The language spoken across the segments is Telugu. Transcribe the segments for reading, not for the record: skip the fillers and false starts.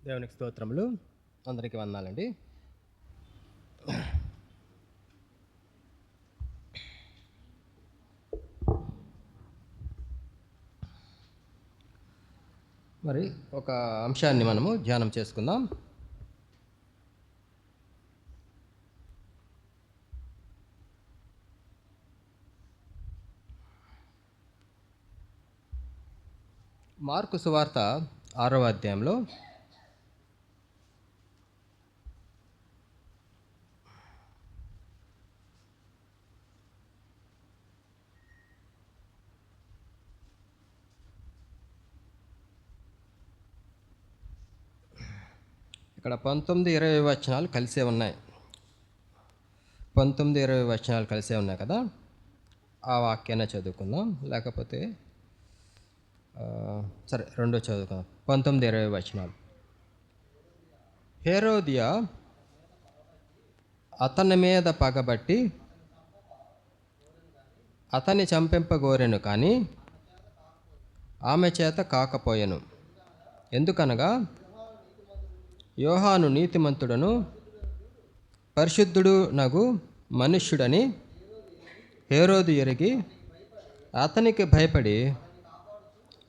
దేవునికి స్తోత్రములు. అందరికీ వందనాలండి. మరి ఒక అంశాన్ని మనము ధ్యానం చేసుకుందాం. మార్కు సువార్త 6వ అధ్యాయంలో ఇక్కడ 19-20 వచనాలు కలిసే ఉన్నాయి. 19-20 వచనాలు కలిసే ఉన్నాయి కదా. ఆ వాక్యాన్ని చదువుకుందాం, లేకపోతే సరే రెండో చదువుకుందాం. 19-20 వచనాలు. హేరోదియ అతని మీద పగబట్టి అతన్ని చంపింపగోరెను, కానీ ఆమె చేత కాకపోయెను. ఎందుకనగా యోహాను నీతిమంతుడను పరిశుద్ధుడు నగు మనుష్యుడని హేరోదు ఎరిగి అతనికి భయపడి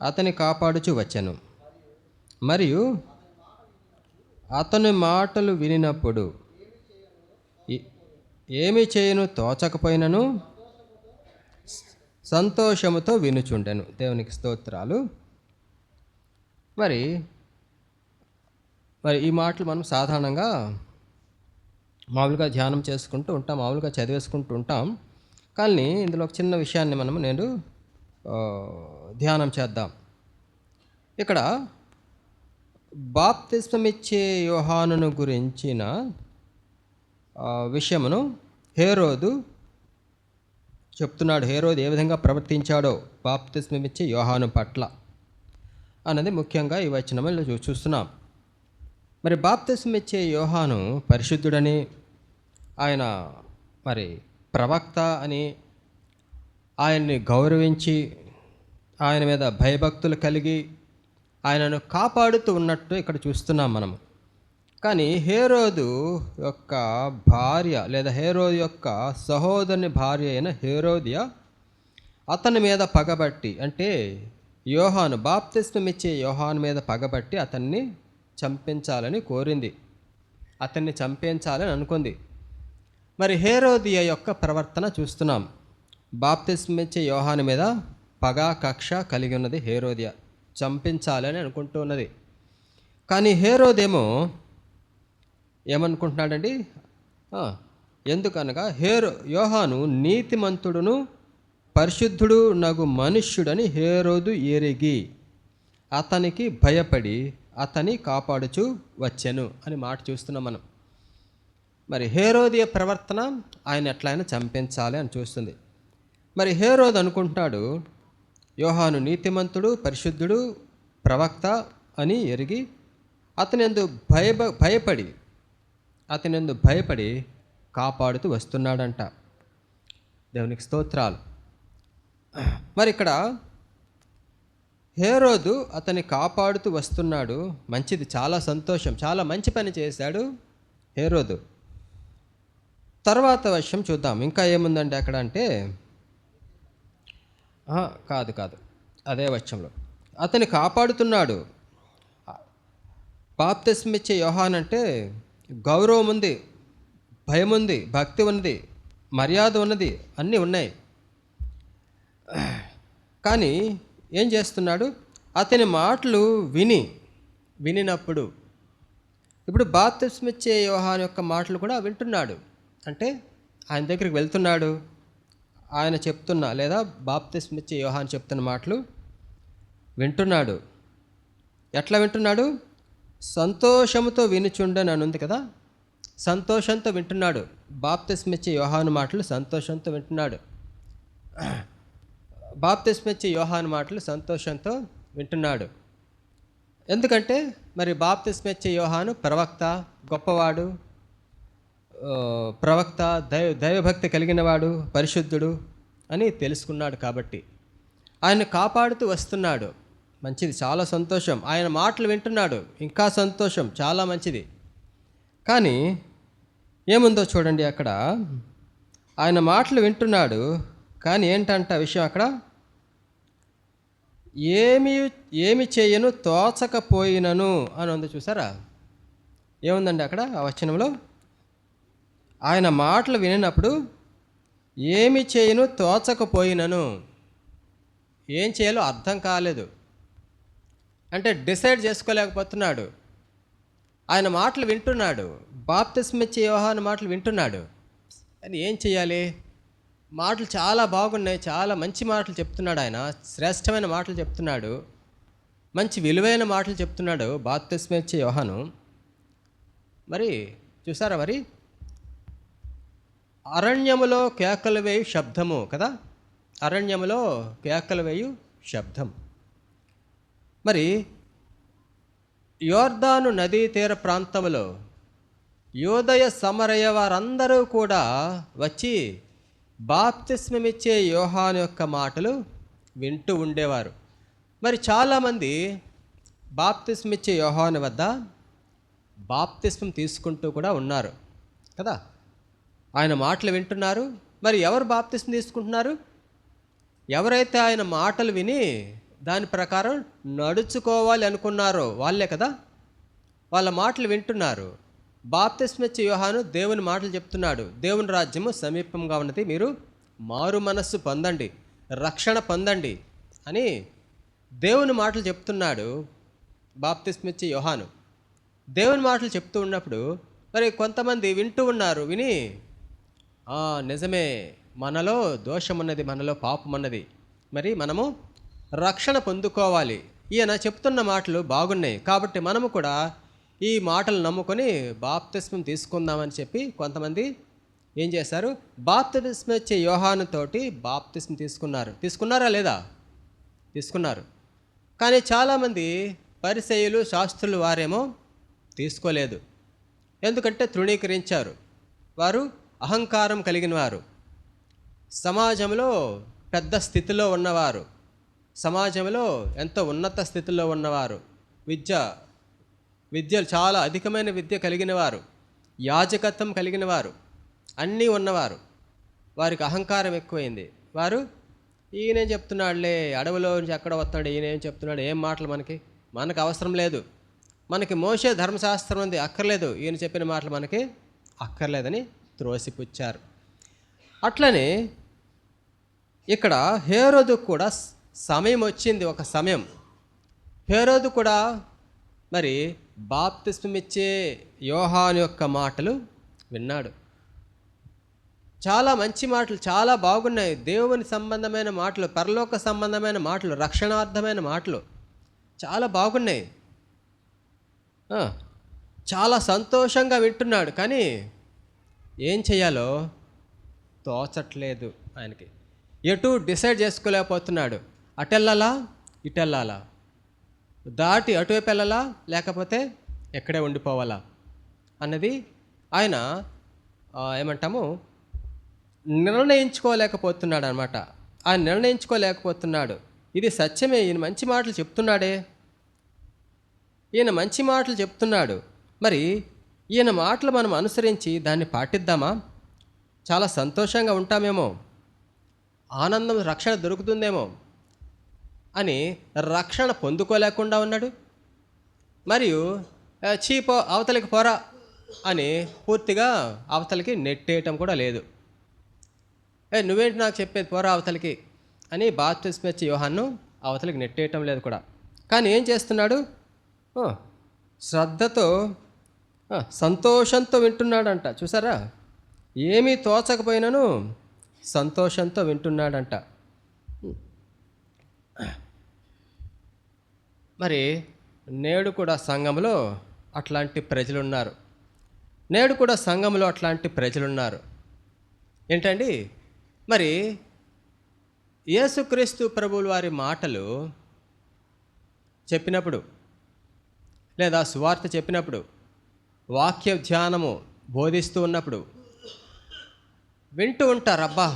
అతని కాపాడుచు వచ్చెను. మరియు అతని మాటలు వినినప్పుడు ఏమి చేయను తోచకపోయినను సంతోషముతో వినుచుండెను. దేవునికి స్తోత్రాలు. మరి ఈ మాటలు మనం సాధారణంగా మామూలుగా ధ్యానం చేసుకుంటూ ఉంటాం, మామూలుగా చదివేసుకుంటూ ఉంటాం. కానీ ఇందులో ఒక చిన్న విషయాన్ని నేను ధ్యానం చేద్దాం. ఇక్కడ బాప్తిస్మమిచ్చే యోహానును గురించిన విషయమును హేరోదు చెప్తున్నాడు. హేరోదు ఏ విధంగా ప్రవర్తించాడో బాప్తిస్మమిచ్చే యోహాను పట్ల అన్నది ముఖ్యంగా ఈ వచనంలో చూస్తున్నాం. మరి బాప్తిస్మమిచ్చే యోహాను పరిశుద్ధుడని, ఆయన మరి ప్రవక్త అని, ఆయన్ని గౌరవించి ఆయన మీద భయభక్తులు కలిగి ఆయనను కాపాడుతూ ఉన్నట్టు ఇక్కడ చూస్తున్నాం మనము. కానీ హేరోదు యొక్క భార్య, లేదా హేరోదు యొక్క సహోదరుని భార్య అయిన హేరోదియ అతని మీద పగబట్టి, అంటే యోహాను బాప్తిస్మమిచ్చే యోహాను మీద పగబట్టి అతన్ని చంపించాలని కోరింది, అతన్ని చంపించాలని అనుకుంది. మరి హేరోదియ యొక్క ప్రవర్తన చూస్తున్నాం. బాప్తిస్మమిచ్చే యోహాను మీద పగ కక్ష కలిగి ఉన్నది హేరోదియ, చంపించాలని అనుకుంటూ ఉన్నది. కానీ హేరోదేమో ఏమనుకుంటున్నాడండి? ఎందుకనగా యోహాను నీతిమంతుడును పరిశుద్ధుడు నగు మనుష్యుడని హేరోదు ఎరిగి అతనికి భయపడి అతని కాపాడుచు వచ్చెను అని మాట చూస్తున్నాం మనం. మరి హేరోదియ ప్రవర్తన ఆయన ఎట్లయినా చంపించాలి అని చూస్తుంది. మరి హేరోదు అనుకుంటున్నాడు యోహాను నీతిమంతుడు పరిశుద్ధుడు ప్రవక్త అని ఎరిగి అతనిందు భయపడి కాపాడుతూ వస్తున్నాడంట. దేవునికి స్తోత్రాలు. మరి ఇక్కడ హేరోదు అతన్ని కాపాడుతూ వస్తున్నాడు, మంచిది, చాలా సంతోషం, చాలా మంచి పని చేశాడు హేరోదు. తర్వాత విషయం చూద్దాం. ఇంకా ఏముందండి అక్కడ అంటే, కాదు అదే వచనంలో అతన్ని కాపాడుతున్నాడు. బాప్తిస్మమిచ్చే యోహాను అంటే గౌరవం ఉంది, భయం ఉంది, భక్తి ఉన్నది, మర్యాద ఉన్నది, అన్నీ ఉన్నాయి. కానీ ఏం చేస్తున్నాడు? అతని మాటలు వినినప్పుడు, ఇప్పుడు బాప్తిస్మమిచ్చే యోహాను యొక్క మాటలు కూడా వింటున్నాడు. అంటే ఆయన దగ్గరికి వెళ్తున్నాడు, ఆయన చెప్తున్నా లేదా బాప్తిస్మమిచ్చే యోహాను చెప్తున్న మాటలు వింటున్నాడు. ఎట్లా వింటున్నాడు? సంతోషంతో వినుచుండని అని ఉంది కదా. సంతోషంతో వింటున్నాడు. బాప్తిస్మమిచ్చే యోహాను మాటలు సంతోషంతో వింటున్నాడు. బాప్తిస్మమిచ్చే యోహాను మాటలు సంతోషంతో వింటున్నాడు. ఎందుకంటే మరి బాప్తిస్మమిచ్చే యోహాను ప్రవక్త, గొప్పవాడు, ప్రవక్త, దైవభక్తి కలిగినవాడు, పరిశుద్ధుడు అని తెలుసుకున్నాడు. కాబట్టి ఆయన కాపాడుతూ వస్తున్నాడు. మంచిది, చాలా సంతోషం. ఆయన మాటలు వింటున్నాడు, ఇంకా సంతోషం, చాలా మంచిది. కానీ ఏముందో చూడండి అక్కడ. ఆయన మాటలు వింటున్నాడు, కానీ ఏంటంట విషయం అక్కడ, ఏమి ఏమి చేయను తోచకపోయినను అని ఉంది. చూసారా ఏముందండి అక్కడ ఆ వచనంలో? ఆయన మాటలు వినినప్పుడు ఏమి చేయను తోచకపోయినను, ఏం చేయాలో అర్థం కాలేదు. అంటే డిసైడ్ చేసుకోలేకపోతున్నాడు. ఆయన మాటలు వింటున్నాడు, బాప్తిస్మిచ్చే యోహాను మాటలు వింటున్నాడు, కానీ ఏం చేయాలి? మాటలు చాలా బాగున్నాయి, చాలా మంచి మాటలు చెప్తున్నాడు ఆయన, శ్రేష్టమైన మాటలు చెప్తున్నాడు, మంచి విలువైన మాటలు చెప్తున్నాడు బాప్తిస్మిచ్చే యోహాను. మరి చూసారా, మరి అరణ్యములో కేకలు వేయు శబ్దము కదా, అరణ్యములో కేకలు వేయు శబ్దం. మరి యోర్దాను నదీ తీర ప్రాంతంలో యోదయ సమరయ వారందరూ కూడా వచ్చి బాప్తిస్మమిచ్చే యోహాను యొక్క మాటలు వింటూ ఉండేవారు. మరి చాలామంది బాప్తిస్మిచ్చే యోహాను వద్ద బాప్తిస్మం తీసుకుంటూ కూడా ఉన్నారు కదా. ఆయన మాటలు వింటున్నారు. మరి ఎవరు బాప్తిస్మం తీసుకుంటున్నారు? ఎవరైతే ఆయన మాటలు విని దాని ప్రకారం నడుచుకోవాలి అనుకున్నారో వాళ్ళే కదా. వాళ్ళ మాటలు వింటున్నారు. బాప్తిస్మిచ్చే యోహాను దేవుని మాటలు చెప్తున్నాడు, దేవుని రాజ్యము సమీపంగా ఉన్నది, మీరు మారు మనస్సు పొందండి, రక్షణ పొందండి అని దేవుని మాటలు చెప్తున్నాడు బాప్తిస్మిచ్చే యోహాను. దేవుని మాటలు చెప్తూ ఉన్నప్పుడు మరి కొంతమంది వింటూ ఉన్నారు. విని నిజమే, మనలో దోషమున్నది, మనలో పాపమున్నది, మరి మనము రక్షణ పొందుకోవాలి, ఈయన చెప్తున్న మాటలు బాగున్నాయి కాబట్టి మనము కూడా ఈ మాటలు నమ్ముకొని బాప్తిస్మం తీసుకుందామని చెప్పి కొంతమంది ఏం చేశారు? బాప్తిస్మం ఇచ్చే యోహానుతోటి బాప్తిస్మం తీసుకున్నారా లేదా? తీసుకున్నారు. కానీ చాలామంది పరిసయ్యులు, శాస్త్రులు వారేమో తీసుకోలేదు. ఎందుకంటే తృణీకరించారు. వారు అహంకారం కలిగిన వారు, సమాజంలో పెద్ద స్థితిలో ఉన్నవారు, సమాజంలో ఎంతో ఉన్నత స్థితిలో ఉన్నవారు, విద్యలు చాలా అధికమైన విద్య కలిగిన వారు, యాజకత్వం కలిగిన వారు, అన్నీ ఉన్నవారు. వారికి అహంకారం ఎక్కువైంది. వారు ఈయనేం చెప్తున్నాడులే, అడవిలో నుంచి ఎక్కడ వస్తున్నాడు, ఈయనేం చెప్తున్నాడు, ఏం మాటలు మనకు అవసరం లేదు, మనకి మోషే ధర్మశాస్త్రం ఉంది, అక్కర్లేదు, ఈయన చెప్పిన మాటలు మనకి అక్కర్లేదని త్రోసిపుచ్చారు. అట్లనే ఇక్కడ హేరోదు కూడా సమయం వచ్చింది, ఒక సమయం. హేరోదు కూడా మరి బాప్తిస్మం ఇచ్చే యోహాను యొక్క మాటలు విన్నాడు. చాలా మంచి మాటలు, చాలా బాగున్నాయి, దేవుని సంబంధమైన మాటలు, పరలోక సంబంధమైన మాటలు, రక్షణార్థమైన మాటలు చాలా బాగున్నాయి. చాలా సంతోషంగా వింటున్నాడు. కానీ ఏం చేయాలో తోచట్లేదు ఆయనకి. ఎటు డిసైడ్ చేసుకోలేకపోతున్నాడు. అటెళ్ళాలా, ఇటెళ్ళాలా, దాటి అటువైపు వెళ్ళాలా, లేకపోతే ఎక్కడే ఉండిపోవాలా అన్నది ఆయన ఏమంటాము నిర్ణయించుకోలేకపోతున్నాడు అనమాట. ఆయన నిర్ణయించుకోలేకపోతున్నాడు. ఇది సత్యమే, ఈయన మంచి మాటలు చెప్తున్నాడే, ఈయన మంచి మాటలు చెప్తున్నాడు, మరి ఈయన మాటలు మనం అనుసరించి దాన్ని పాటిద్దామా? చాలా సంతోషంగా ఉంటామేమో, ఆనందం, రక్షణ దొరుకుతుందేమో అని రక్షణ పొందుకోలేకుండా ఉన్నాడు. మరియు చీపో అవతలికి పోరా అని పూర్తిగా అవతలికి నెట్టేయటం కూడా లేదు. నువ్వేంటి నాకు చెప్పేది, పోరా అవతలికి అని బాప్తిస్మం ఇచ్చే యోహాను అవతలికి నెట్టేయటం లేదు కూడా. కానీ ఏం చేస్తున్నాడు? శ్రద్ధతో, సంతోషంతో వింటున్నాడంట. చూసారా, ఏమీ తోచకపోయినను సంతోషంతో వింటున్నాడంట. మరి నేడు కూడా సంఘంలో అట్లాంటి ప్రజలున్నారు. నేడు కూడా సంఘంలో అట్లాంటి ప్రజలున్నారు. ఏంటండి, మరి యేసుక్రీస్తు ప్రభువుల వారి మాటలు చెప్పినప్పుడు, లేదా సువార్త చెప్పినప్పుడు, వాక్య ధ్యానము బోధిస్తూ ఉన్నప్పుడు వింటూ ఉంటారు. అబ్బా,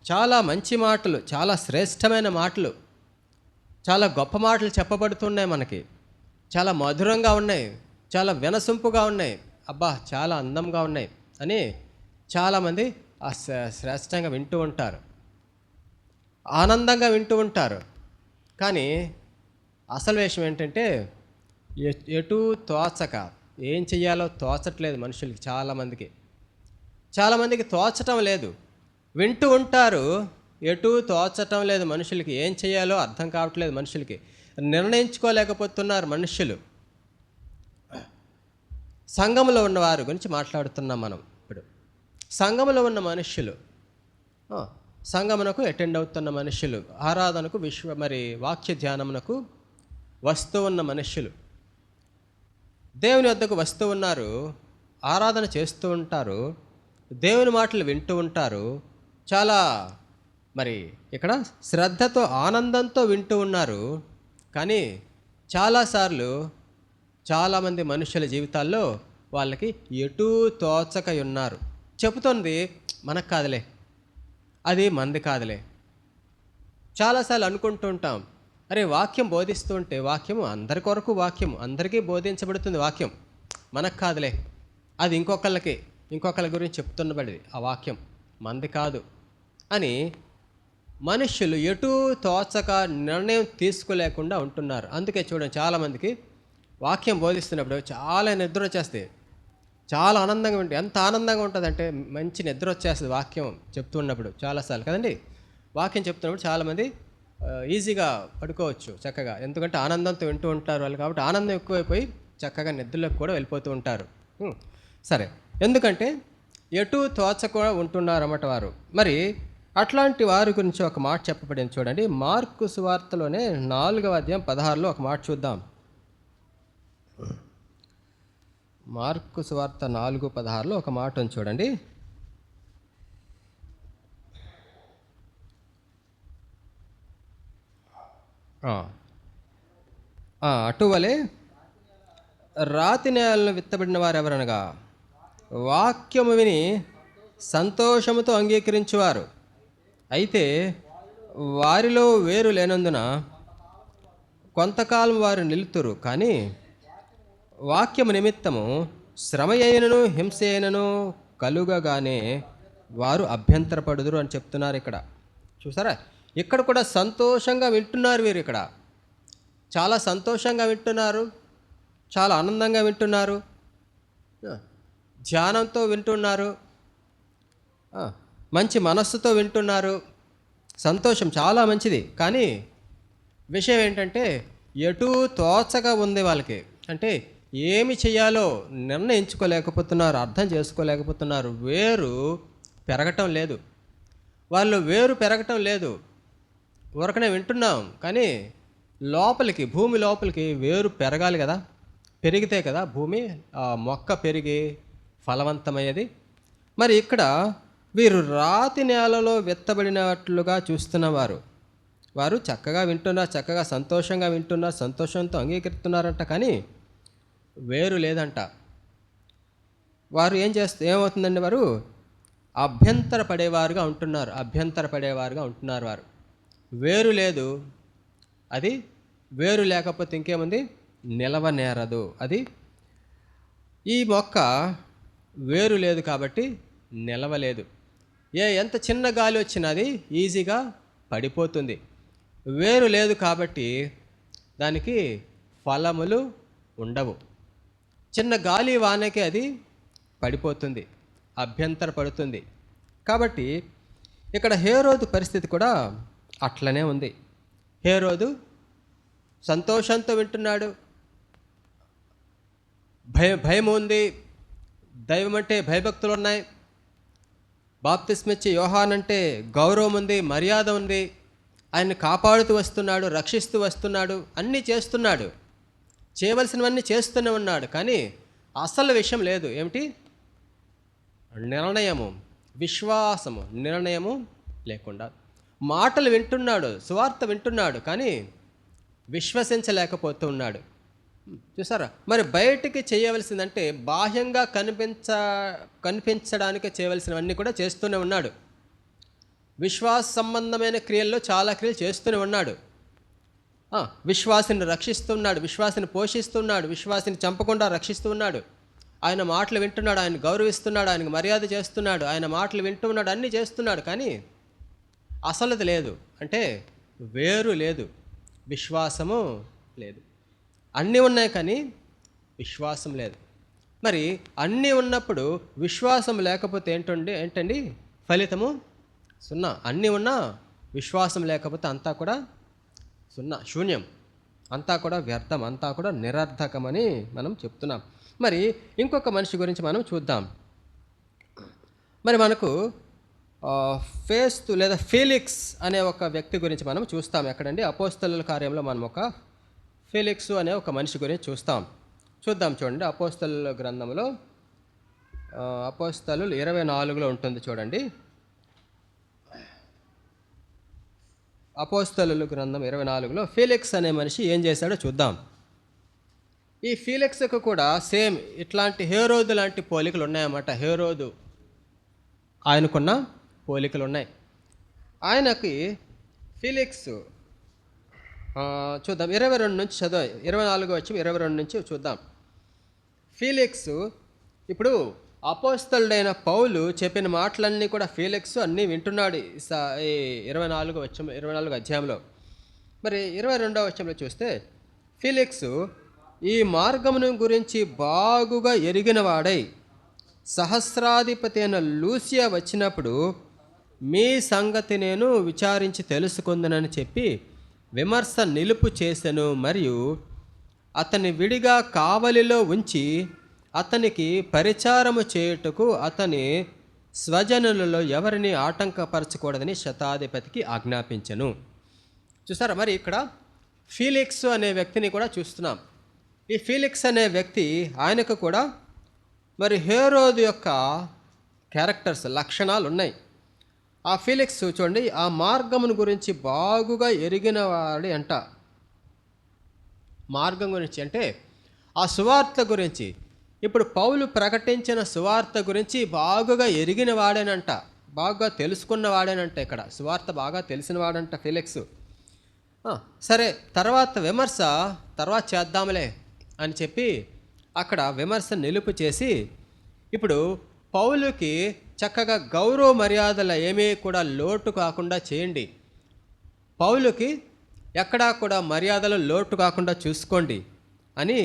చాలా మంచి మాటలు, చాలా శ్రేష్టమైన మాటలు, చాలా గొప్ప మాటలు చెప్పబడుతున్నాయి మనకి, చాలా మధురంగా ఉన్నాయి, చాలా వినసొంపుగా ఉన్నాయి, అబ్బా చాలా అందంగా ఉన్నాయి అని చాలామంది ఆ శ్రేష్టంగా వింటూ ఉంటారు, ఆనందంగా వింటూ ఉంటారు. కానీ అసలు విషయం ఏంటంటే ఎటూ తోచక ఏం చెయ్యాలో తోచట్లేదు మనుషులకి. చాలామందికి తోచటం లేదు. వింటూ ఉంటారు, ఎటూ తోచటం లేదు మనుషులకి. ఏం చేయాలో అర్థం కావట్లేదు మనుషులకి. నిర్ణయించుకోలేకపోతున్నారు మనుషులు. సంఘంలో ఉన్నవారి గురించి మాట్లాడుతున్నాం మనం ఇప్పుడు. సంఘంలో ఉన్న మనుష్యులు, సంఘమునకు అటెండ్ అవుతున్న మనుష్యులు, ఆరాధనకు వాక్య ధ్యానమునకు వస్తూ ఉన్న మనుష్యులు, దేవుని వద్దకు వస్తూ ఉన్నారు, ఆరాధన చేస్తూ ఉంటారు, దేవుని మాటలు వింటూ ఉంటారు, చాలా ఇక్కడ శ్రద్ధతో ఆనందంతో వింటూ ఉన్నారు. కానీ చాలాసార్లు చాలామంది మనుషుల జీవితాల్లో వాళ్ళకి ఎటూ తోచక ఉన్నారు. చెబుతుంది మనకు కాదులే, అది మంది కాదులే. చాలాసార్లు అనుకుంటూ ఉంటాం, అరే వాక్యం బోధిస్తూ ఉంటే, వాక్యము అందరి కొరకు, వాక్యం అందరికీ బోధించబడుతుంది, వాక్యం మనకు కాదులే, అది ఇంకొకళ్ళ గురించి చెప్తున్నబడి ఆ వాక్యం మంది కాదు అని మనుష్యులు ఎటూ తోచక నిర్ణయం తీసుకోలేకుండా ఉంటున్నారు. అందుకే చూడండి, చాలామందికి వాక్యం బోధిస్తున్నప్పుడు చాలా నిద్ర వచ్చేస్తాయి, చాలా ఆనందంగా ఉంటుంది. ఎంత ఆనందంగా ఉంటుందంటే మంచి నిద్ర వచ్చేస్తుంది వాక్యం చెప్తున్నప్పుడు చాలాసార్లు కదండి. వాక్యం చెప్తున్నప్పుడు చాలామంది ఈజీగా పడుకోవచ్చు చక్కగా, ఎందుకంటే ఆనందంతో వింటూ ఉంటారు వాళ్ళు. కాబట్టి ఆనందం ఎక్కువైపోయి చక్కగా నిద్రలోకి కూడా వెళ్ళిపోతూ ఉంటారు. సరే, ఎందుకంటే ఎటు తోచకుండా ఉంటున్నారు అన్నమాట వారు. మరి అట్లాంటి వారి గురించి ఒక మాట చెప్పబడింది చూడండి. మార్కు సువార్తలోనే 4వ అధ్యాయం 16లో ఒక మాట చూద్దాం. మార్కు సువార్త 4:16లో ఒక మాట ఉంది చూడండి. అటువలే రాతి నేలను విత్తబడిన వారు ఎవరనగా వాక్యము విని సంతోషముతో అంగీకరించువారు, అయితే వారిలో వేరు లేనందున కొంతకాలం వారు నిలుతురు, కానీ వాక్యము నిమిత్తము శ్రమ అయినను హింస అయినను కలుగగానే వారు అభ్యంతరపడుదురు అని చెప్తున్నారు ఇక్కడ. చూసారా, ఇక్కడ కూడా సంతోషంగా వింటున్నారు వీరు. ఇక్కడ చాలా సంతోషంగా వింటున్నారు, చాలా ఆనందంగా వింటున్నారు, ధ్యానంతో వింటున్నారు, మంచి మనస్సుతో వింటున్నారు, సంతోషం చాలా మంచిది. కానీ విషయం ఏంటంటే ఎటూ తోచగా ఉంది వాళ్ళకి. అంటే ఏమి చేయాలో నిర్ణయించుకోలేకపోతున్నారు, అర్థం చేసుకోలేకపోతున్నారు. వేరు పెరగటం లేదు, వాళ్ళు వేరు పెరగటం లేదు. ఊరకనే వింటున్నాం, కానీ లోపలికి, భూమి లోపలికి వేరు పెరగాలి కదా, పెరిగితే కదా భూమి మొక్క పెరిగి ఫలవంతమయ్యేది. మరి ఇక్కడ వీరు రాతి నేలలో విత్తబడినట్లుగా చూస్తున్నవారు, వారు చక్కగా వింటున్నారు, చక్కగా సంతోషంగా వింటున్నారు, సంతోషంతో అంగీకరిస్తున్నారంట, కానీ వేరు లేదంట. వారు ఏమవుతుందండి, వారు అభ్యంతర పడేవారుగా ఉంటున్నారు. వారు వేరు లేదు, అది వేరు లేకపోతే ఇంకేముంది, నిలవనేరదు. అది ఈ మొక్క వేరు లేదు కాబట్టి నిలవలేదు. ఎంత చిన్న గాలి వచ్చినా అది ఈజీగా పడిపోతుంది. వేరు లేదు కాబట్టి దానికి ఫలములు ఉండవు. చిన్న గాలి వానకి అది పడిపోతుంది, అభ్యంతర పడుతుంది. కాబట్టి ఇక్కడ హేరోదు పరిస్థితి కూడా అట్లనే ఉంది. హేరోదు సంతోషంతో వింటున్నాడు, భయం ఉంది, దైవం అంటే భయభక్తులు ఉన్నాయి, బాప్తిస్మిచ్చి యోహాన్ అంటే గౌరవం ఉంది, మర్యాద ఉంది, ఆయన్ని కాపాడుతూ వస్తున్నాడు, రక్షిస్తూ వస్తున్నాడు, అన్నీ చేస్తున్నాడు, చేయవలసినవన్నీ చేస్తూనే ఉన్నాడు. కానీ అసలు విషయం లేదు. ఏమిటి? నిర్ణయము, విశ్వాసము, నిర్ణయము లేకుండా. మాటలు వింటున్నాడు, సువార్త వింటున్నాడు, కానీ విశ్వసించలేకపోతూ ఉన్నాడు. చూసారా, మరి బయటికి చేయవలసిందంటే బాహ్యంగా కనిపించడానికి చేయవలసినవన్నీ కూడా చేస్తూనే ఉన్నాడు. విశ్వాస సంబంధమైన క్రియల్లో చాలా క్రియలు చేస్తూనే ఉన్నాడు. విశ్వాసిని రక్షిస్తున్నాడు, విశ్వాసిని పోషిస్తున్నాడు, విశ్వాసిని చంపకుండా రక్షిస్తున్నాడు. ఆయన మాటలు వింటున్నాడు, ఆయన గౌరవిస్తున్నాడు, ఆయనకు మర్యాద చేస్తున్నాడు, ఆయన మాటలు వింటున్నాడు, అన్నీ చేస్తున్నాడు. కానీ అసలుది లేదు, అంటే వేరు లేదు, విశ్వాసము లేదు. అన్నీ ఉన్నాయి కానీ విశ్వాసం లేదు. మరి అన్నీ ఉన్నప్పుడు విశ్వాసం లేకపోతే ఏంటండి ఫలితము? సున్నా. అన్నీ ఉన్నా విశ్వాసం లేకపోతే అంతా కూడా సున్నా, శూన్యం, అంతా కూడా వ్యర్థం, అంతా కూడా నిరర్థకమని మనం చెప్తున్నాం. మరి ఇంకొక మనిషి గురించి మనం చూద్దాం. మరి మనకు ఫేస్తు లేదా ఫీలిక్స్ అనే ఒక వ్యక్తి గురించి మనం చూస్తాం. ఎక్కడండి? అపోస్తలుల కార్యంలో మనం ఒక ఫీలిక్స్ అనే ఒక మనిషి గురించి చూద్దాం. చూడండి, అపోస్తలుల గ్రంథంలో అపోస్తలులు 24లో ఉంటుంది. చూడండి, అపోస్తలుల గ్రంథం 24లో ఫీలిక్స్ అనే మనిషి ఏం చేశాడో చూద్దాం. ఈ ఫీలిక్స్కు కూడా సేమ్ ఇట్లాంటి హేరోదు లాంటి పోలికలు ఉన్నాయన్నమాట. హేరోదు ఆయనకున్న పోలికలు ఉన్నాయి. ఆయనకి ఫీలిక్స్ చూద్దాం, 22 నుంచి చదువు, 24 వచ్చి 22 నుంచి చూద్దాం. ఫీలిక్స్ ఇప్పుడు అపోస్తలుడైన పౌలు చెప్పిన మాటలన్నీ కూడా ఫీలిక్స్ అన్నీ వింటున్నాడు. ఈ 24 అధ్యాయంలో. మరి 22వ వచనంలో చూస్తే ఫీలిక్స్ ఈ మార్గమును గురించి బాగుగా ఎరిగిన వాడై సహస్రాధిపతి అయిన లూసియా వచ్చినప్పుడు మీ సంగతి నేను విచారించి తెలుసుకుందనని చెప్పి విమర్శ నిలుపు చేసెను. మరియు అతని విడిగా కావలిలో ఉంచి అతనికి పరిచారము చేయుటకు అతని స్వజనులలో ఎవరిని ఆటంకపరచకూడదని శతాధిపతికి ఆజ్ఞాపించెను. చూసారా? మరి ఇక్కడ ఫీలిక్స్ అనే వ్యక్తిని కూడా చూస్తున్నాం. ఈ ఫీలిక్స్ అనే వ్యక్తి, ఆయనకు కూడా మరి హేరోదు యొక్క క్యారెక్టర్స్, లక్షణాలు ఉన్నాయి. ఆ ఫీలిక్స్ చూడండి, ఆ మార్గమును గురించి బాగుగా ఎరిగిన వాడి అంట. మార్గం గురించి అంటే ఆ సువార్త గురించి, ఇప్పుడు పౌలు ప్రకటించిన సువార్త గురించి బాగుగా ఎరిగిన వాడేనంట, బాగా తెలుసుకున్న వాడేనంట. ఇక్కడ సువార్త బాగా తెలిసిన వాడంట ఫీలిక్స్. సరే, విమర్శ తర్వాత చేద్దాంలే అని చెప్పి అక్కడ విమర్శ నిలుపు చేసి, ఇప్పుడు పౌలుకి చక్కగా గౌరవ మర్యాదలు ఏమీ కూడా లోటు కాకుండా చేయండి, పౌలుకి ఎక్కడా కూడా మర్యాదలు లోటు కాకుండా చూసుకోండి అని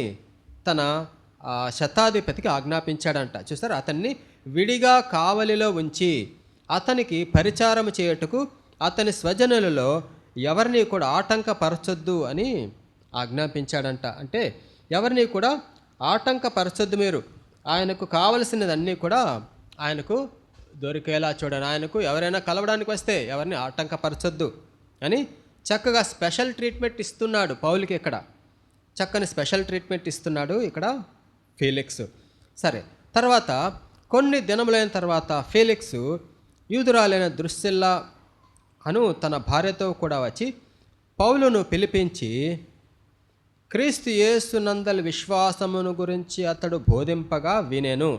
తన శతాధిపతికి ఆజ్ఞాపించాడంట. చూస్తారు, అతన్ని విడిగా కావలిలో ఉంచి అతనికి పరిచారం చేయుటకు అతని స్వజనులలో ఎవరిని కూడా ఆటంకపరచొద్దు అని ఆజ్ఞాపించాడంట. అంటే ఎవరిని కూడా ఆటంకపరచొద్దు, మీరు ఆయనకు కావలసినదన్నీ కూడా ఆయనకు దొరికేలా చూడండి, ఆయనకు ఎవరైనా కలవడానికి వస్తే ఎవరిని ఆటంకపరచొద్దు అని చక్కగా స్పెషల్ ట్రీట్మెంట్ ఇస్తున్నాడు పౌలుకి. ఇక్కడ చక్కని స్పెషల్ ట్రీట్మెంట్ ఇస్తున్నాడు ఇక్కడ ఫీలిక్స్. సరే, తర్వాత కొన్ని దినములైన తర్వాత ఫీలిక్స్ యూదురాలైన ద్రుసిల్లా అను తన భార్యతో కూడా వచ్చి పౌలును పిలిపించి క్రీస్తు యేసునందలి విశ్వాసమును గురించి అతడు బోధింపగా వినెను.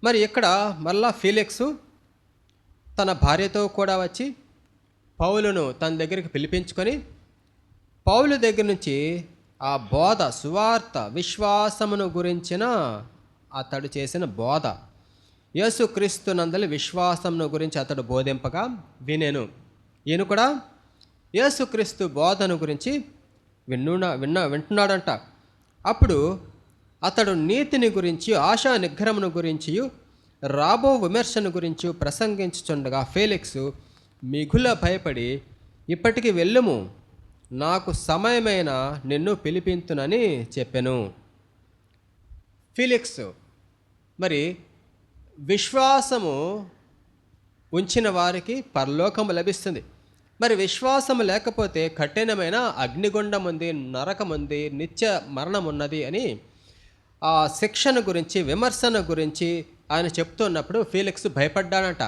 మరి ఇక్కడ మళ్ళా ఫీలిక్స్ తన భార్యతో కూడా వచ్చి పౌలును తన దగ్గరికి పిలిపించుకొని పౌలు దగ్గర నుంచి ఆ బోధ, సువార్త, విశ్వాసమును గురించిన అతడు చేసిన బోధ, యేసుక్రీస్తు నందలి విశ్వాసమును గురించి అతడు బోధింపగా వినెను. ఈయన కూడా యేసుక్రీస్తు బోధను గురించి వింటున్నాడంట. అప్పుడు అతడు నీతిని గురించి, ఆశా నిగ్రహమును గురించి, రాబో విమర్శను గురించి ప్రసంగించుచుండగా ఫీలిక్స్ మిగుల భయపడి, ఇప్పటికి వెళ్ళుము, నాకు సమయమైన నిన్ను పిలిపింతునని చెప్పెను. ఫీలిక్స్ మరి విశ్వాసము ఉంచిన వారికి పరలోకము లభిస్తుంది. మరి విశ్వాసము లేకపోతే కఠినమైన అగ్నిగుండం ఉంది, నరకం ఉంది, నిత్య మరణం ఉన్నది అని ఆ శిక్షణ గురించి, విమర్శన గురించి ఆయన చెప్తున్నప్పుడు ఫీలిక్స్ భయపడ్డాడంట.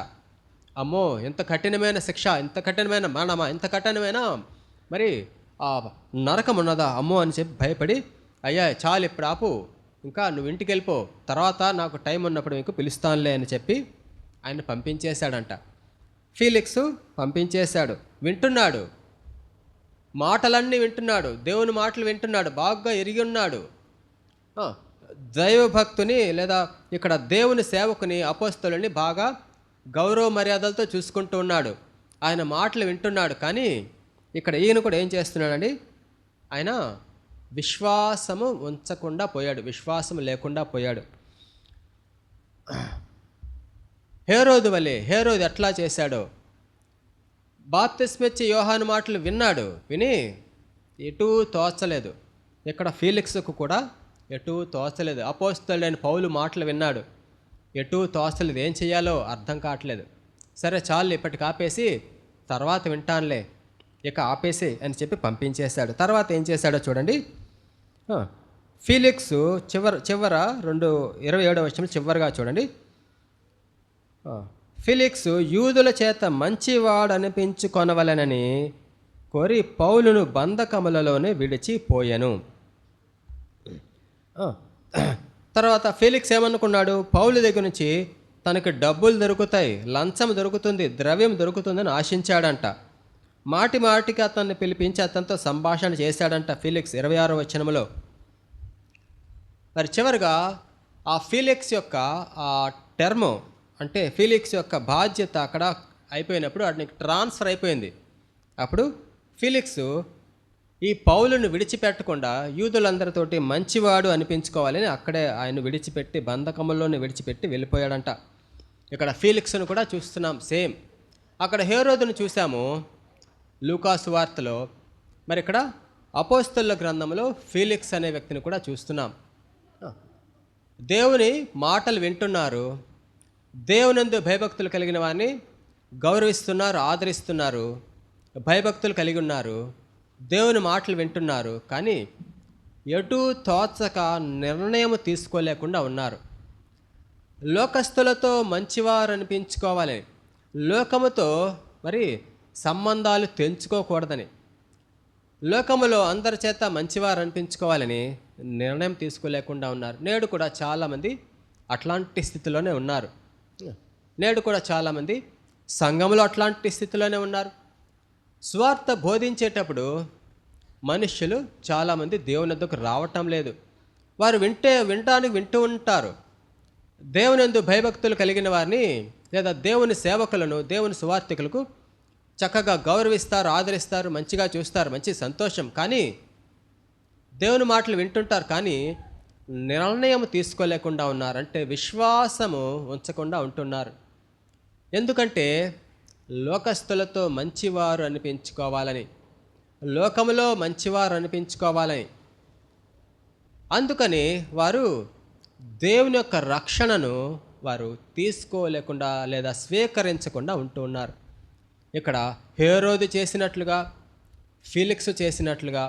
అమ్మో, ఎంత కఠినమైన శిక్ష, ఎంత కఠినమైన మరణమా, ఎంత కఠినమైన మరి ఆ నరకం ఉన్నదా అమ్మో అని చెప్పి భయపడి, అయ్యా చాలు ఇప్పుడు ఆపు, ఇంకా నువ్వు ఇంటికి వెళ్ళిపో, తర్వాత నాకు టైం ఉన్నప్పుడు మీకు పిలుస్తానులే అని చెప్పి ఆయన పంపించేశాడంట. ఫీలిక్స్ పంపించేశాడు. వింటున్నాడు, మాటలన్నీ వింటున్నాడు, దేవుని మాటలు వింటున్నాడు, బాగా ఎరిగి ఉన్నాడు. దైవభక్తుని లేదా ఇక్కడ దేవుని సేవకుని అపోస్తలుని బాగా గౌరవ మర్యాదలతో చూసుకుంటూ ఉన్నాడు. ఆయన మాటలు వింటున్నాడు. కానీ ఇక్కడ ఈయన కూడా ఏం చేస్తున్నాడండి, ఆయన విశ్వాసము ఉంచకుండా పోయాడు, విశ్వాసం లేకుండా పోయాడు. హేరోదు వలె, హేరోదు ఎట్లా చేశాడో, బాప్తిస్మిచ్చే యోహాను మాటలు విన్నాడు, విని ఎటూ తోచలేదు. ఇక్కడ ఫీలిక్స్కు కూడా ఎటూ తోచలేదు. అపోస్తలుడైన పౌలు మాటలు విన్నాడు, ఎటూ తోచలేదు, ఏం చేయాలో అర్థం కావట్లేదు. సరే చాలు ఇప్పటికి ఆపేసి తర్వాత వింటానులే, ఇక ఆపేసి అని చెప్పి పంపించేశాడు. తర్వాత ఏం చేశాడో చూడండి. ఫీలిక్స్ చివర 27వ వచనం చివరిగా చూడండి. ఫీలిక్స్ యూదుల చేత మంచివాడు అనిపించుకొనవలెనని కోరి పౌలును బంధకములలోనే విడిచిపోయాను. తర్వాత ఫీలిక్స్ ఏమనుకున్నాడు, పౌలు దగ్గర నుంచి తనకి డబ్బులు దొరుకుతాయి, లంచం దొరుకుతుంది, ద్రవ్యం దొరుకుతుందని ఆశించాడంట. మాటి మాటికి అతన్ని పిలిపించి అతనితో సంభాషణ చేశాడంట ఫీలిక్స్ 26వ వచనంలో. మరి చివరిగా ఆ ఫీలిక్స్ యొక్క ఆ టర్మ్ అంటే ఫీలిక్స్ యొక్క బాధ్యత అక్కడ అయిపోయినప్పుడు అతనికి ట్రాన్స్ఫర్ అయిపోయింది. అప్పుడు ఫీలిక్స్ ఈ పౌలును విడిచిపెట్టకుండా యూదులందరితోటి మంచివాడు అనిపించుకోవాలని అక్కడే ఆయన విడిచిపెట్టి బంధకముల్లోనే విడిచిపెట్టి వెళ్ళిపోయాడంట. ఇక్కడ ఫీలిక్స్ను కూడా చూస్తున్నాం సేమ్. అక్కడ హేరోదును చూసాము లూకాసు వార్తలో. మరి ఇక్కడ అపోస్తలుల గ్రంథంలో ఫీలిక్స్ అనే వ్యక్తిని కూడా చూస్తున్నాం. దేవుని మాటలు వింటున్నారు, దేవునందు భయభక్తులు కలిగిన వారిని గౌరవిస్తున్నారు, ఆదరిస్తున్నారు, భయభక్తులు కలిగి ఉన్నారు, దేవుని మాటలు వింటున్నారు. కానీ ఎటూ తోచక నిర్ణయం తీసుకోలేకుండా ఉన్నారు. లోకస్తులతో మంచివారు అనిపించుకోవాలని, లోకముతో మరి సంబంధాలు తెంచుకోకూడదని, లోకములో అందరి చేత మంచివారు అనిపించుకోవాలని నిర్ణయం తీసుకోలేకుండా ఉన్నారు. నేడు కూడా చాలామంది అట్లాంటి స్థితిలోనే ఉన్నారు. నేడు కూడా చాలామంది సంఘంలో అట్లాంటి స్థితిలోనే ఉన్నారు. స్వార్థ బోధించేటప్పుడు మనుష్యులు చాలామంది దేవుని వద్దకు రావటం లేదు. వారు వినటానికి వింటూ ఉంటారు. దేవునందు భయభక్తులు కలిగిన వారిని లేదా దేవుని సేవకులను, దేవుని సువార్థికులకు చక్కగా గౌరవిస్తారు, ఆదరిస్తారు, మంచిగా చూస్తారు, మంచి సంతోషం. కానీ దేవుని మాటలు వింటుంటారు, కానీ నిర్ణయం తీసుకోలేకుండా ఉన్నారు. అంటే విశ్వాసము ఉంచకుండా ఉంటున్నారు. ఎందుకంటే లోకస్తులతో మంచివారు అనిపించుకోవాలని, లోకములో మంచివారు అనిపించుకోవాలని. అందుకని వారు దేవుని యొక్క రక్షణను వారు తీసుకోలేకుండా లేదా స్వీకరించకుండా ఉంటూ ఉన్నారు. ఇక్కడ హేరోదు చేసినట్లుగా, ఫీలిక్స్ చేసినట్లుగా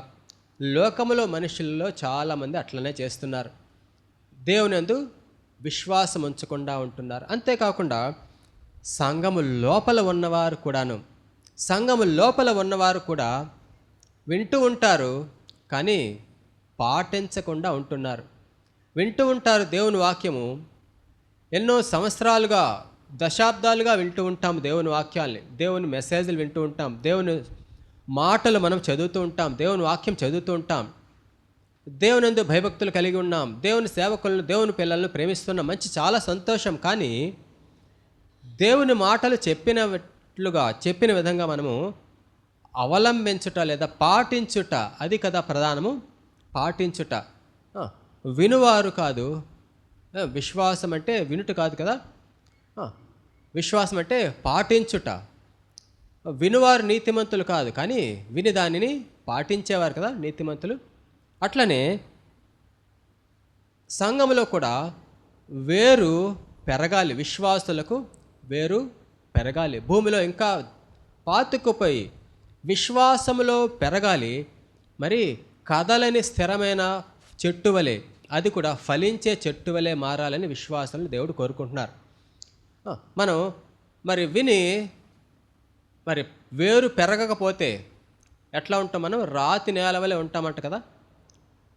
లోకములో మనుషుల్లో చాలామంది అట్లనే చేస్తున్నారు. దేవునందు విశ్వాసం ఉంచకుండా ఉంటున్నారు. అంతేకాకుండా సంఘము లోపల ఉన్నవారు కూడా వింటూ ఉంటారు, కానీ పాటించకుండా ఉంటున్నారు. వింటూ ఉంటారు దేవుని వాక్యము, ఎన్నో సంవత్సరాలుగా, దశాబ్దాలుగా వింటూ ఉంటాం దేవుని వాక్యాల్ని, దేవుని మెసేజ్లు వింటూ ఉంటాం, దేవుని మాటలు మనం చదువుతూ ఉంటాం, దేవుని వాక్యం చదువుతూ ఉంటాం, దేవునందు భయభక్తులు కలిగి ఉన్నాం, దేవుని సేవకులను, దేవుని పిల్లలను ప్రేమిస్తున్నాం, మంచి చాలా సంతోషం. కానీ దేవుని మాటలు చెప్పిన విధంగా మనము అవలంబించుట లేదా పాటించుట, అది కదా ప్రధానము. పాటించుట, వినువారు కాదు. విశ్వాసం అంటే వినుట కాదు కదా, విశ్వాసం అంటే పాటించుట. వినువారు నీతిమంతులు కాదు, కానీ విని దానిని పాటించేవారు కదా నీతిమంతులు. అట్లనే సంఘంలో కూడా వేరు పెరగాలి, విశ్వాసులకు వేరు పెరగాలి, భూమిలో ఇంకా పాతుకుపోయి విశ్వాసములో పెరగాలి. మరి కదలని స్థిరమైన చెట్టు వలె, అది కూడా ఫలించే చెట్టు వలె మారాలని విశ్వాసాలను దేవుడు కోరుకుంటున్నారు. మనం మరి విని మరి వేరు పెరగకపోతే ఎట్లా ఉంటాం? మనం రాతి నేల వలె ఉంటామంట కదా.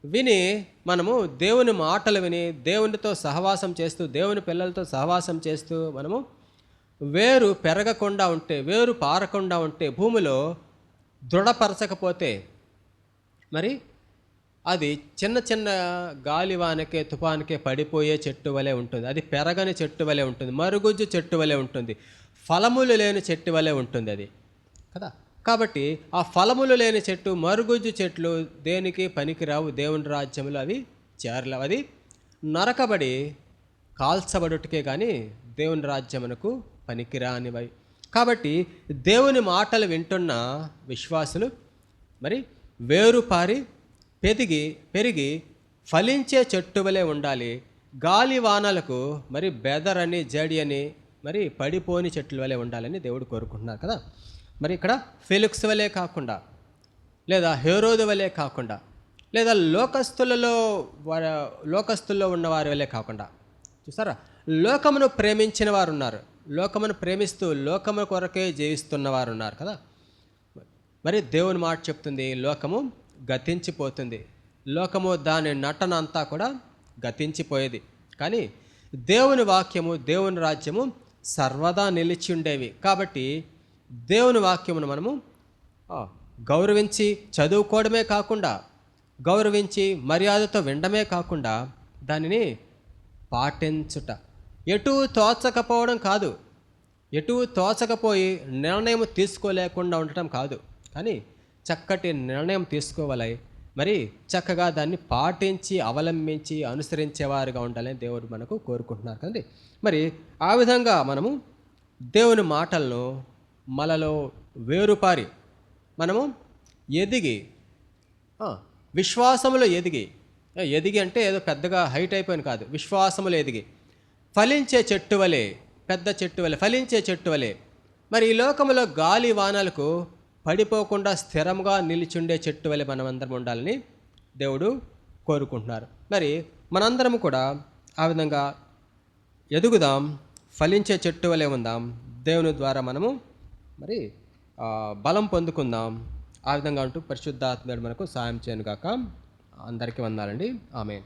విని మనము దేవుని మాటలు విని దేవునితో సహవాసం చేస్తూ, దేవుని పిల్లలతో సహవాసం చేస్తూ మనము వేరు పెరగకుండా ఉంటే, వేరు పారకుండా ఉంటే భూమిలో దృఢపరచకపోతే మరి అది చిన్న చిన్న గాలివానకే తుఫానుకే పడిపోయే చెట్టు వలె ఉంటుంది. అది పెరగని చెట్టు వలె ఉంటుంది, మరుగుజ్జు చెట్టు వలె ఉంటుంది, ఫలములు లేని చెట్టు వలె ఉంటుంది అది కదా. కాబట్టి ఆ ఫలములు లేని చెట్టు, మరుగుజ్జు చెట్లు దేనికి పనికిరావు, దేవుని రాజ్యంలో అవి చేరలేవు. అది నరకబడి కాల్చబడుటకే కానీ దేవుని రాజ్యమునకు పనికిరానివై. కాబట్టి దేవుని మాటలు వింటున్న విశ్వాసులు మరి వేరుపారి పెరిగి ఫలించే చెట్టు వలె ఉండాలి. గాలి వానలకు మరి బెదరని జడి అని మరి పడిపోని చెట్ల వలె ఉండాలని దేవుడు కోరుకుంటున్నారు కదా. మరి ఇక్కడ ఫెలిక్స్ వలె కాకుండా, లేదా హేరోదు వలె కాకుండా, లేదా లోకస్తుల్లో ఉన్నవారి వలె కాకుండా, చూసారా, లోకమును ప్రేమించిన వారు ఉన్నారు, లోకమును ప్రేమిస్తూ లోకము కొరకే జీవిస్తున్నవారు ఉన్నారు కదా. మరి దేవుని మాట చెప్తుంది, లోకము గతించిపోతుంది, లోకము దాని నటన అంతా కూడా గతించిపోయేది, కానీ దేవుని వాక్యము, దేవుని రాజ్యము సర్వదా నిలిచి ఉండేవి. కాబట్టి దేవుని వాక్యమును మనము గౌరవించి చదువుకోవడమే కాకుండా, గౌరవించి మర్యాదతో వినడమే కాకుండా, దానిని పాటించుట, ఎటు తోచకపోవడం కాదు, ఎటు తోచకపోయి నిర్ణయం తీసుకోలేకుండా ఉండటం కాదు, కానీ చక్కటి నిర్ణయం తీసుకోవాలి. మరి చక్కగా దాన్ని పాటించి అవలంబించి అనుసరించేవారుగా ఉండాలని దేవుడు మనకు కోరుకుంటున్నారు కదండి. మరి ఆ విధంగా మనము దేవుని మాటలను మనలో వేరుపారి మనము ఎదిగి, విశ్వాసములో ఎదిగి అంటే ఏదో పెద్దగా హైట్ అయిపోయిన కాదు, విశ్వాసములో ఎదిగి ఫలించే చెట్టు వలె, పెద్ద చెట్టు వలె, ఫలించే చెట్టు వలె, మరి ఈ లోకంలో గాలి వానలకు పడిపోకుండా స్థిరంగా నిలిచుండే చెట్టు వలె మనమందరం ఉండాలని దేవుడు కోరుకుంటున్నారు. మరి మనందరం కూడా ఆ విధంగా ఎదుగుదాం, ఫలించే చెట్టు వలె ఉందాం, దేవుని ద్వారా మనము మరి బలం పొందుకుందాం. ఆ విధంగా అంటూ పరిశుద్ధాత్మ మనకు సాయం చేయను గాక. అందరికీ వందనాలండి. ఆమేన్.